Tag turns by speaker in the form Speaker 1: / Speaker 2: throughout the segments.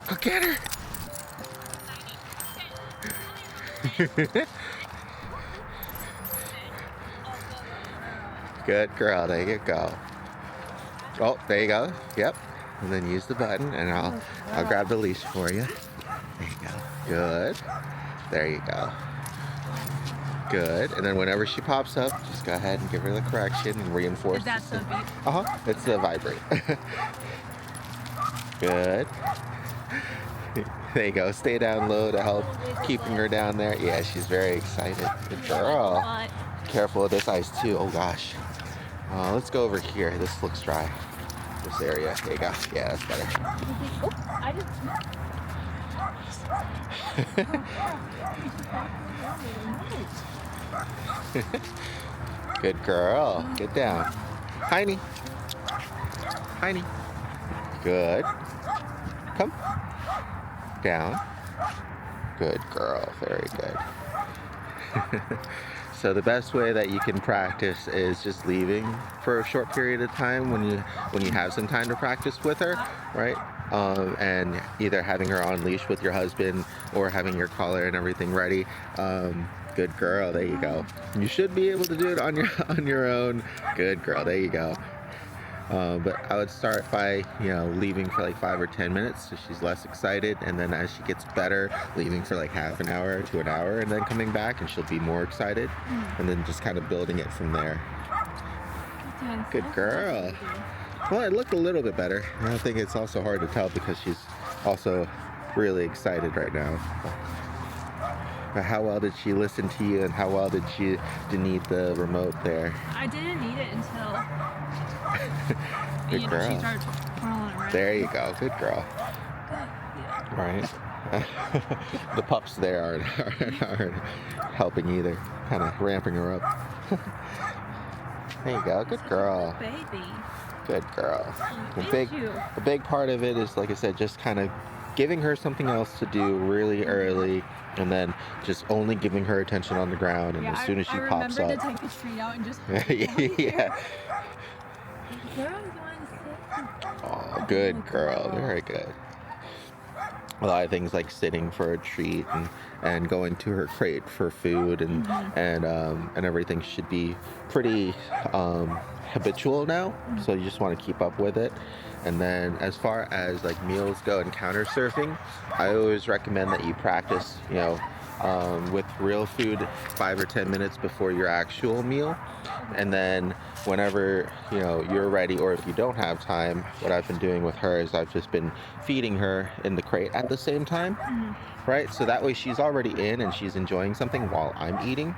Speaker 1: Go get her. Good girl. There you go. Oh, there you go. Yep. And then use the button, and I'll grab the leash for you. There you go. Good. There you go. Good. And then whenever she pops up, just go ahead and give her the correction and reinforce.
Speaker 2: Is that the beep?
Speaker 1: It's the vibrate. Good. There you go. Stay down low to help keeping her down there. Yeah, she's very excited. Good girl. Careful with this ice too. Oh gosh. Let's go over here. This looks dry. This area. There you go. Yeah, that's better.
Speaker 2: Oh, I just...
Speaker 1: Good girl. Get down. Hiney. Hiney. Good. Come. Down. Good girl. Very good. So the best way that you can practice is just leaving for a short period of time when you have some time to practice with her, right? And either having her on leash with your husband or having your collar and everything ready. Good girl. There you go. You should be able to do it on your own. Good girl. There you go. But I would start by, leaving for like 5 or 10 minutes so she's less excited, and then as she gets better, leaving for like half an hour to an hour, and then coming back and she'll be more excited, and then just kind of building it from there. Good girl. Well, it looked a little bit better. I think it's also hard to tell because she's also really excited right now. But how well did she listen to you, and how well did you need the remote there?
Speaker 2: I didn't need it until
Speaker 1: Good girl.
Speaker 2: she started crawling around.
Speaker 1: There you go. Good girl.
Speaker 2: Yeah.
Speaker 1: Right. The pups there aren't helping either. Kind of ramping her up. There you go. Good girl.
Speaker 2: Baby.
Speaker 1: Good girl.
Speaker 2: Thank you.
Speaker 1: The big part of it is, like I said, just kind of giving her something else to do really early, and then just only giving her attention on the ground. And as soon as she pops up,
Speaker 2: I remember to take the treat out and just.
Speaker 1: yeah.
Speaker 2: Girl, you want to sit?
Speaker 1: Oh, good girl. Very good. A lot of things like sitting for a treat and going to her crate for food and everything should be pretty habitual now. So you just want to keep up with it. And then as far as like meals go and counter surfing, I always recommend that you practice, with real food 5 or 10 minutes before your actual meal. And then whenever, you're ready, or if you don't have time, what I've been doing with her is I've just been feeding her in the crate at the same time, right? So that way she's already in and she's enjoying something while I'm eating,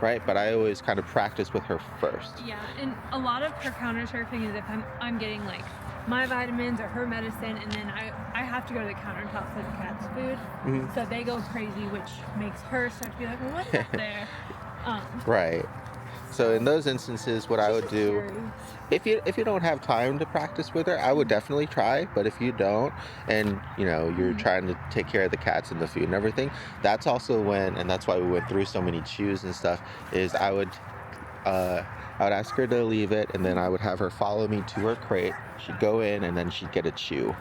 Speaker 1: right? But I always kind of practice with her first.
Speaker 2: Yeah, and a lot of her counter surfing is if I'm getting like my vitamins or her medicine, and then I have to go to the countertop for the cat's food. So they go crazy, which makes her start to be like, well, what's up there?
Speaker 1: Right. So in those instances, what I would do, if you don't have time to practice with her, I would definitely try. But if you don't, and you're trying to take care of the cats and the food and everything, that's also when, and that's why we went through so many chews and stuff, is I would ask her to leave it, and then I would have her follow me to her crate. She'd go in, and then she'd get a chew.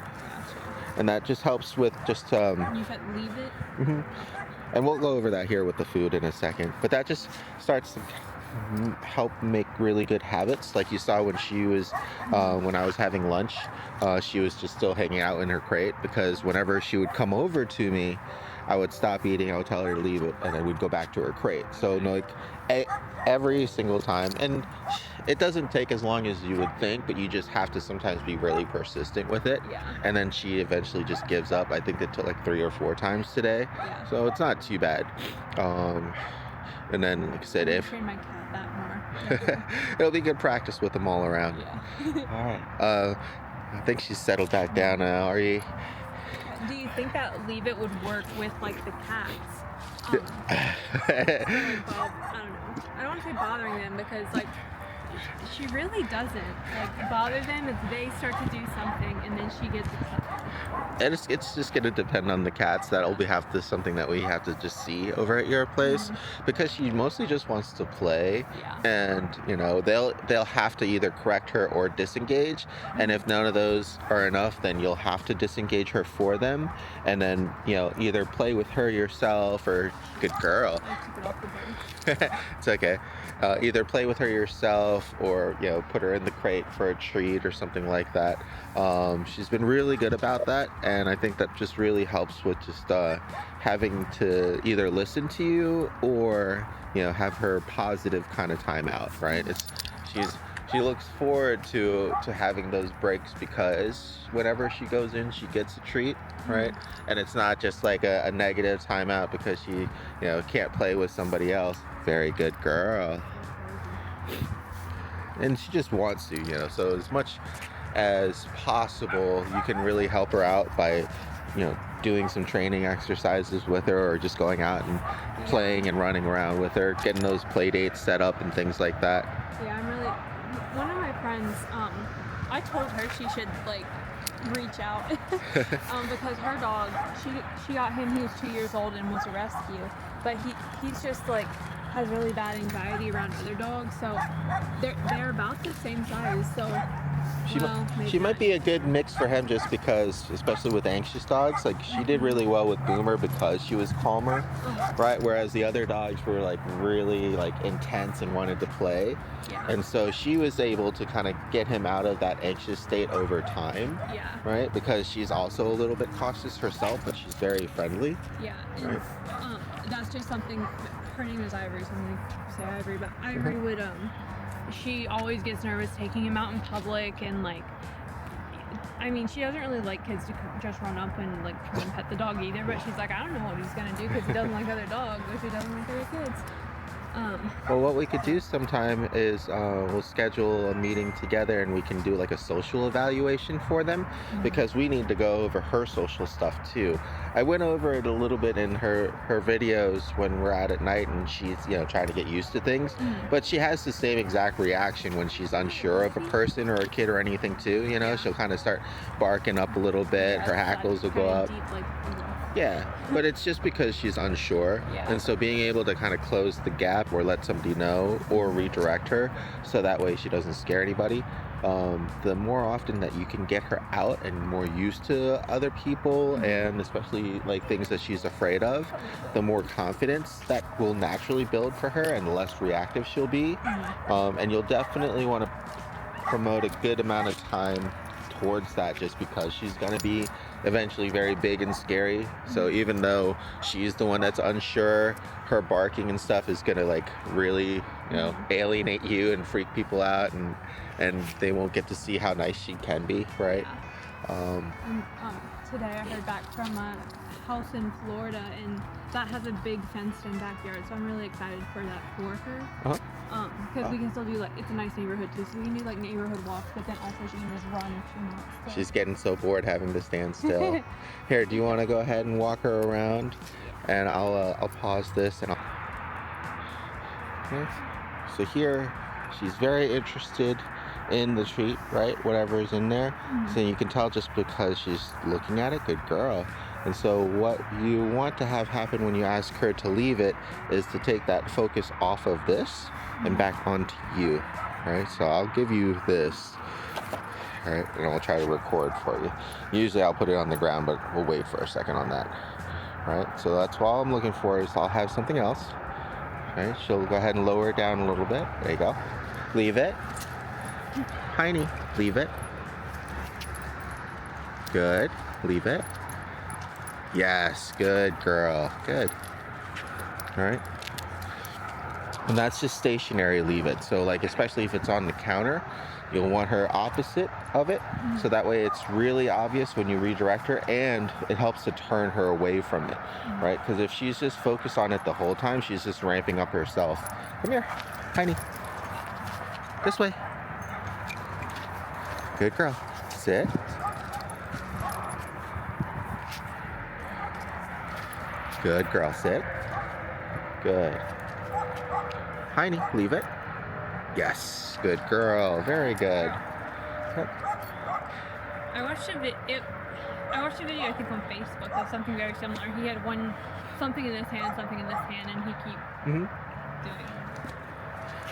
Speaker 1: And that just helps with just...
Speaker 2: You said leave it?
Speaker 1: And we'll go over that here with the food in a second. But that just starts to help make really good habits. Like you saw when she was, when I was having lunch, she was just still hanging out in her crate, because whenever she would come over to me, I would stop eating, I would tell her to leave it, and then we'd go back to her crate. So every single time, and it doesn't take as long as you would think, but you just have to sometimes be really persistent with it.
Speaker 2: Yeah.
Speaker 1: And then she eventually just gives up. I think it took like 3 or 4 times today.
Speaker 2: Yeah.
Speaker 1: So it's not too bad. And then, like I said, if
Speaker 2: train my cat that more.
Speaker 1: it'll be good practice with them all around.
Speaker 2: Yeah.
Speaker 1: All right. I think she's settled back down now. Are you?
Speaker 2: Do you think that leave it would work with like the cats? I don't know. I don't want to say bothering them, because like She really doesn't like bother them if they start to do something, and then she gets upset.
Speaker 1: And it's just gonna depend on the cats. That'll be have to something that we have to just see over at your place, because she mostly just wants to play,
Speaker 2: Yeah.
Speaker 1: and they'll have to either correct her or disengage, and if none of those are enough, then you'll have to disengage her for them, and then either play with her yourself or good girl.
Speaker 2: I took it off the bench.
Speaker 1: It's okay. Either play with her yourself or put her in the crate for a treat or something like that. She's been really good about that, and I think that just really helps with just having to either listen to you or have her positive kind of time out, right? She looks forward to having those breaks, because whenever she goes in, she gets a treat, right? And it's not just like a negative timeout because she can't play with somebody else. Very good girl. And she just wants to, so as much as possible, you can really help her out by doing some training exercises with her, or just going out and playing and running around with her, getting those play dates set up and things like that.
Speaker 2: Yeah, one of my friends, I told her she should like reach out because her dog, she got him, he was 2 years old and was a rescue, but he's just like has really bad anxiety around other dogs, so they're about the same size, so
Speaker 1: She might be a good mix for him, just because, especially with anxious dogs, like she did really well with Boomer because she was calmer, right? Whereas the other dogs were like really like intense and wanted to play.
Speaker 2: Yeah.
Speaker 1: And so she was able to kind of get him out of that anxious state over time.
Speaker 2: Yeah.
Speaker 1: Right? Because she's also a little bit cautious herself, but she's very friendly.
Speaker 2: Yeah. And
Speaker 1: right?
Speaker 2: That's just something. Her name is Ivory, so I'm gonna say Ivory, but Ivory would she always gets nervous taking him out in public, and like, I mean, she doesn't really like kids to just run up and like try and pet the dog either, but she's like, I don't know what he's gonna do because he doesn't like other dogs, or he doesn't like other kids.
Speaker 1: Well, what we could do sometime is we'll schedule a meeting together, and we can do like a social evaluation for them, because we need to go over her social stuff too. I went over it a little bit in her videos when we're out at night, and she's trying to get used to things, but she has the same exact reaction when she's unsure of a person or a kid or anything too. She'll kind of start barking up a little bit, her hackles will go up. Yeah, but it's just because she's unsure.
Speaker 2: Yeah.
Speaker 1: And so being able to kind of close the gap, or let somebody know, or redirect her, so that way she doesn't scare anybody. The more often that you can get her out and more used to other people, and especially like things that she's afraid of, the more confidence that will naturally build for her, and the less reactive she'll be. And you'll definitely want to promote a good amount of time towards that, just because she's going to be eventually very big and scary. So even though she's the one that's unsure, her barking and stuff is going to like really alienate you and freak people out, and they won't get to see how nice she can be, right?
Speaker 2: Today I heard back from a house in Florida, and that has a big fenced-in backyard, so I'm really excited for that for her. Because we can still do it's a nice neighborhood too, so we can do like neighborhood walks, but then also she can just run if she wants. So.
Speaker 1: She's getting so bored having to stand still. Here, do you want to go ahead and walk her around? And I'll pause this and okay. So here, she's very interested in the treat, right? Whatever is in there. So you can tell just because she's looking at it. Good girl. And so what you want to have happen when you ask her to leave it is to take that focus off of this and back onto you, right? So I'll give you this, all right? And I'll try to record for you. Usually I'll put it on the ground, but we'll wait for a second on that, all right? So that's all I'm looking for is I'll have something else, all right? She'll go ahead and lower it down a little bit. There you go. Leave it. Hiney, leave it. Good. Leave it. Yes, good girl. Good. All right. And that's just stationary, leave it. So especially if it's on the counter, you'll want her opposite of it. So that way it's really obvious when you redirect her, and it helps to turn her away from it, right? Because if she's just focused on it the whole time, she's just ramping up herself. Come here, Hiney. This way. Good girl. Sit. Good girl. Sit. Good. Hiney, leave it. Yes, good girl. Very good. Yep.
Speaker 2: I watched a video, I think, on Facebook of something very similar. He had something in this hand, something in this hand, and he keep doing it.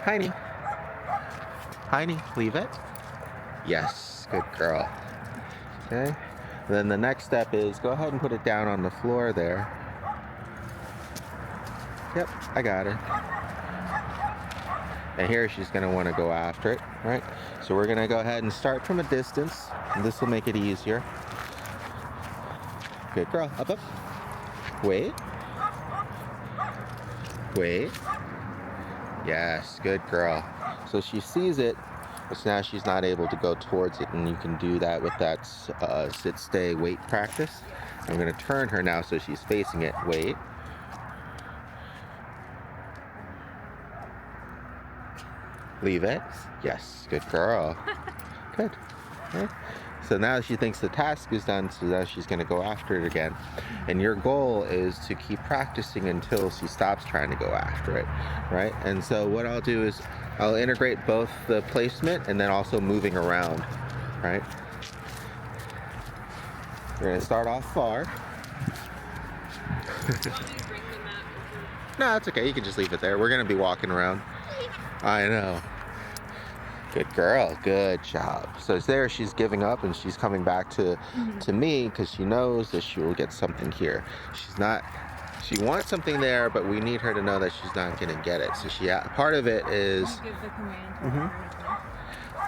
Speaker 1: Hiney. Hiney, leave it. Yes, good girl. Okay. Then the next step is go ahead and put it down on the floor there. Yep, I got it. And here she's going to want to go after it, right? So we're going to go ahead and start from a distance. And this will make it easier. Good girl. Up, up. Wait. Wait. Yes, good girl. So she sees it, but now she's not able to go towards it. And you can do that with that sit, stay, wait practice. I'm going to turn her now so she's facing it. Wait. Leave it. Yes, good girl. Good. Okay. So now she thinks the task is done, so now she's going to go after it again. And your goal is to keep practicing until she stops trying to go after it, right? And so what I'll do is I'll integrate both the placement and then also moving around, right? We're going to start off far. No, it's okay. You can just leave it there. We're going to be walking around. I know. Good girl. Good job. So it's there. She's giving up and she's coming back to me because she knows that she will get something here. She wants something there, but we need her to know that she's not going to get it. So part of it is...
Speaker 2: Give the command.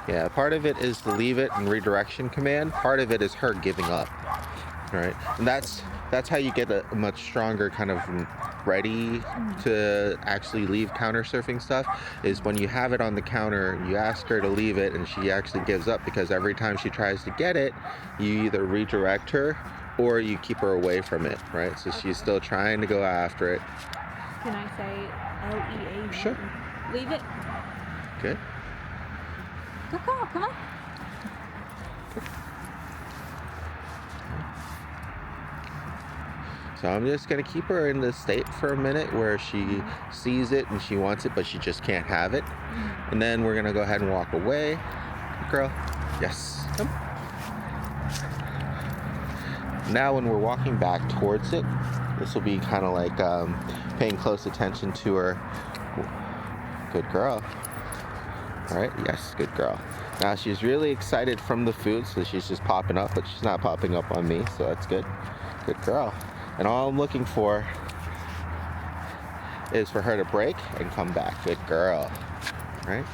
Speaker 1: Yeah, part of it is the leave it and redirection command. Part of it is her giving up, right? And that's how you get a much stronger kind of ready to actually leave counter surfing stuff, is when you have it on the counter, you ask her to leave it and she actually gives up, because every time she tries to get it, you either redirect her or you keep her away from it, right? So she's still trying to go after it.
Speaker 2: Can I say L-E-A?
Speaker 1: Sure.
Speaker 2: Leave it.
Speaker 1: Good.
Speaker 2: Come on.
Speaker 1: So I'm just going to keep her in this state for a minute where she sees it and she wants it, but she just can't have it. And then we're going to go ahead and walk away. Good girl. Yes. Come. Now when we're walking back towards it, this will be kind of like paying close attention to her. Good girl. All right. Yes. Good girl. Now she's really excited from the food, so she's just popping up, but she's not popping up on me, so that's good. Good girl. And all I'm looking for is for her to break and come back. Good girl. Right?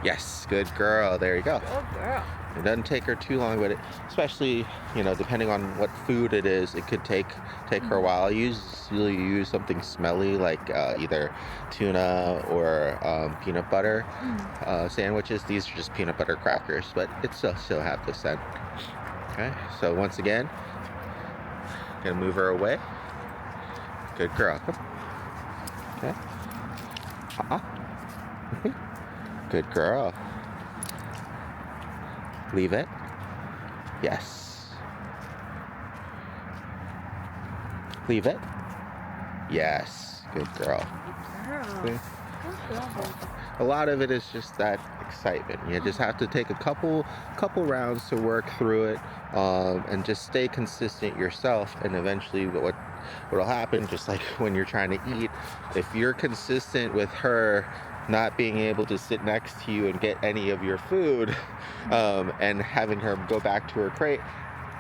Speaker 1: Yes, good girl. There you go.
Speaker 2: Good girl.
Speaker 1: It doesn't take her too long, but especially, depending on what food it is, it could take her a while. I usually use something smelly like either tuna or peanut butter sandwiches. These are just peanut butter crackers, but it still have the scent. Okay, so once again, gonna move her away. Good girl. Okay. Good girl. Leave it. Yes. Leave it. Yes. Good girl.
Speaker 2: Girl.
Speaker 1: A lot of it is just that excitement. You just have to take a couple rounds to work through it, and just stay consistent yourself. And eventually, what'll happen, just like when you're trying to eat, if you're consistent with her not being able to sit next to you and get any of your food, and having her go back to her crate,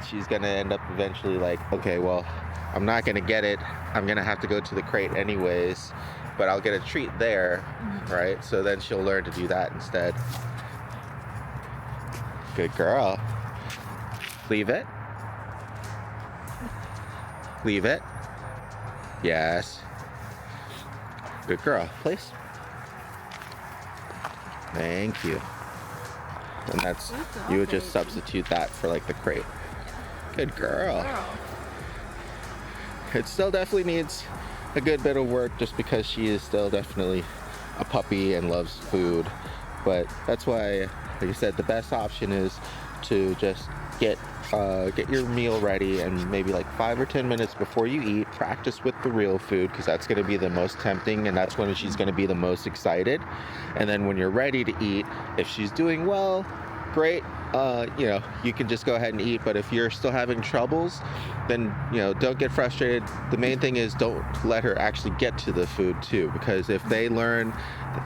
Speaker 1: she's gonna end up eventually like, okay, well, I'm not gonna get it. I'm gonna have to go to the crate anyways, but I'll get a treat there, right? So then she'll learn to do that instead. Good girl. Leave it. Leave it. Yes. Good girl. Place. Thank you. And that's you would just substitute that for like the crate. Good girl. It still definitely needs a good bit of work, just because she is still definitely a puppy and loves food. But that's why, like I said, the best option is to just get your meal ready, and maybe like 5 or 10 minutes before you eat, practice with the real food, because that's going to be the most tempting, and that's when she's going to be the most excited. And then when you're ready to eat, if she's doing well, great, you can just go ahead and eat. But if you're still having troubles, then don't get frustrated. The main thing is don't let her actually get to the food too, because if they learn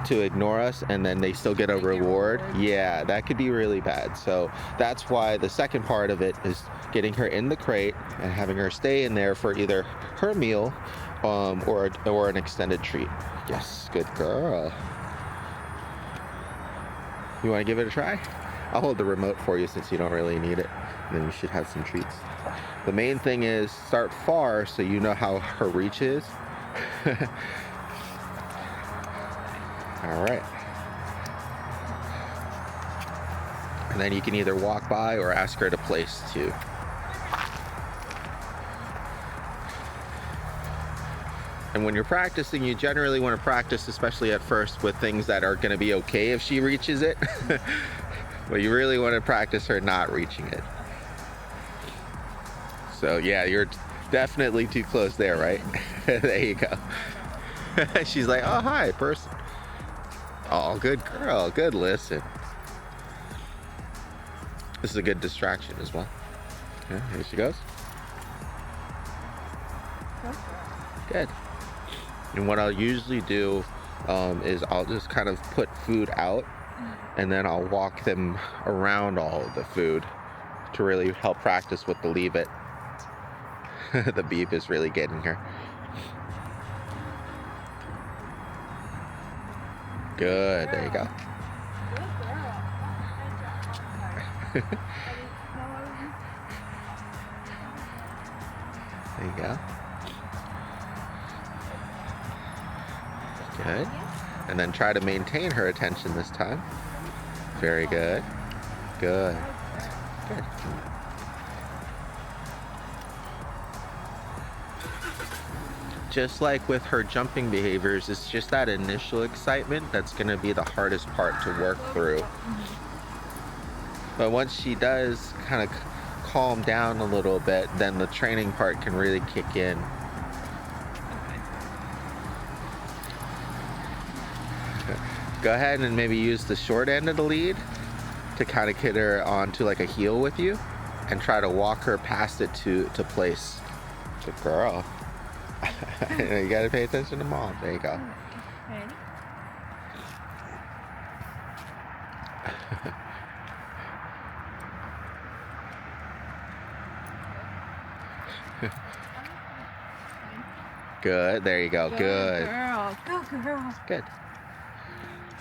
Speaker 1: to ignore us and then they still get a reward, yeah, that could be really bad. So that's why the second part of it is getting her in the crate and having her stay in there for either her meal or an extended treat. Yes, good girl. You want to give it a try? I'll hold the remote for you since you don't really need it. And then you should have some treats. The main thing is start far so you know how her reach is. All right. And then you can either walk by or ask her to place too. And when you're practicing, you generally want to practice, especially at first, with things that are going to be okay if she reaches it. But you really want to practice her not reaching it. So yeah, you're definitely too close there, right? There you go. She's like, oh, hi, person. Oh, good girl. Good listen. This is a good distraction as well. Yeah, here she goes. Good. And what I'll usually do is I'll just kind of put food out, and then I'll walk them around all of the food to really help practice with the leave it. The beep is really getting her. Good, there you go. There you go. Good. And then try to maintain her attention this time. Very good. Good. Good. Just like with her jumping behaviors, it's just that initial excitement that's going to be the hardest part to work through. But once she does kind of calm down a little bit, then the training part can really kick in. Go ahead and maybe use the short end of the lead to kind of get her onto like a heel with you, and try to walk her past it to place. Good girl. You gotta pay attention to mom. There you go.
Speaker 2: Ready?
Speaker 1: Good. There you go. Good.
Speaker 2: Girl. Go girl.
Speaker 1: Good.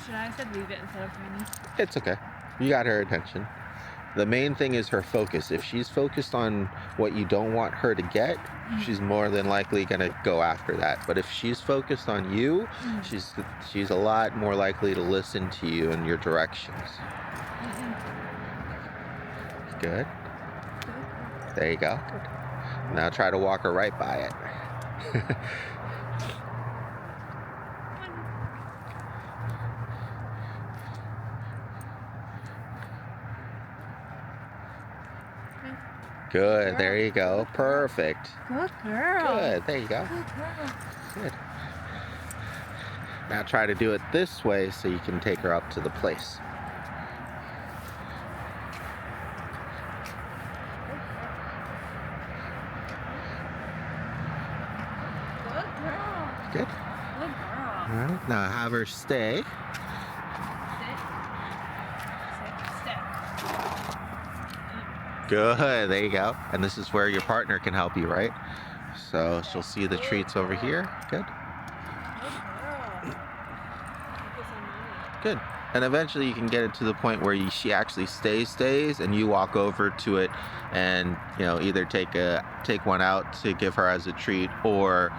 Speaker 2: Should I have said leave it instead of Hiney?
Speaker 1: It's okay. You got her attention. The main thing is her focus. If she's focused on what you don't want her to get, she's more than likely gonna go after that. But if she's focused on you, she's a lot more likely to listen to you and your directions. Good. There you go. Now try to walk her right by it. Good, there you go. Perfect.
Speaker 2: Good girl.
Speaker 1: Good, there you go.
Speaker 2: Good girl.
Speaker 1: Good. Now try to do it this way so you can take her up to the place.
Speaker 2: Good girl.
Speaker 1: Good.
Speaker 2: Good girl.
Speaker 1: All right, now have her stay.
Speaker 2: Sit.
Speaker 1: Good, there you go. And this is where your partner can help you, right? So she'll see the treats over here. Good. Good. And eventually you can get it to the point where she actually stays, and you walk over to it and, either take one out to give her as a treat, or,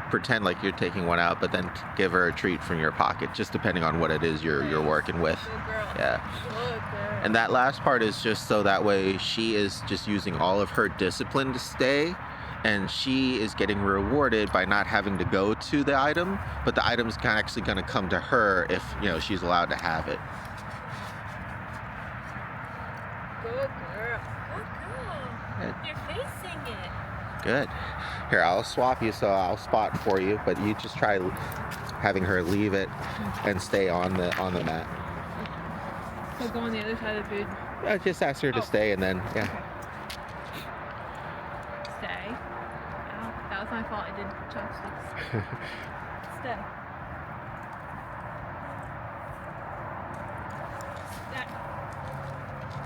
Speaker 1: pretend like you're taking one out, but then give her a treat from your pocket, just depending on what it is you're working with. Yeah. And that last part is just so that way she is just using all of her discipline to stay, and she is getting rewarded by not having to go to the item, but the item's actually going to come to her if she's allowed to have it.
Speaker 2: Good girl. Good girl.
Speaker 1: Good.
Speaker 2: You're facing it.
Speaker 1: Good. Here, I'll swap you, so I'll spot for you, but you just try having her leave it and stay on the mat.
Speaker 2: So go on the other side of the food.
Speaker 1: Just ask her to stay, and then yeah.
Speaker 2: Okay. Stay. Ow, that was my fault. I did chopsticks. Stay.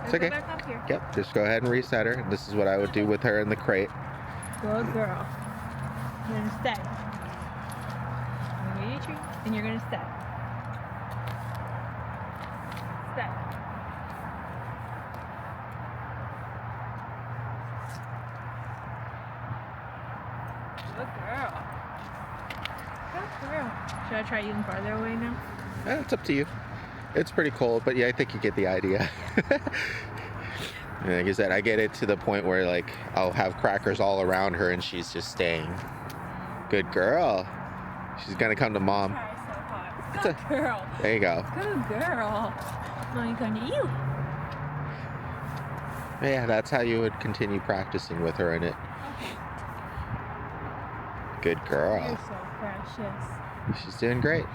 Speaker 1: It's okay.
Speaker 2: Go back up here.
Speaker 1: Yep. Just go ahead and reset her. This is what I would do with her in the crate.
Speaker 2: Good girl. You're gonna stay. I'm gonna get you, and you're gonna stay. Stay. Good girl. Good girl. Should I try even farther away now?
Speaker 1: It's up to you. It's pretty cold, but yeah, I think you get the idea. Like I said, I get it to the point where like I'll have crackers all around her and she's just staying. Good girl. She's gonna come to mom.
Speaker 2: Try so hard. Good girl.
Speaker 1: There you go.
Speaker 2: Good girl. Now you come to you.
Speaker 1: Yeah, that's how you would continue practicing with her in it.
Speaker 2: Okay.
Speaker 1: Good girl.
Speaker 2: You're so precious.
Speaker 1: She's doing great.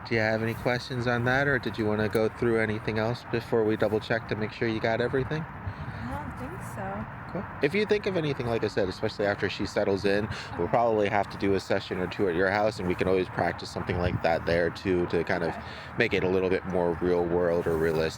Speaker 1: Do you have any questions on that, or did you want to go through anything else before we double check to make sure you got everything?
Speaker 2: I don't think so.
Speaker 1: Cool. If you think of anything, like I said, especially after she settles in, we'll probably have to do a session or two at your house, and we can always practice something like that there too to kind of make it a little bit more real world or realistic.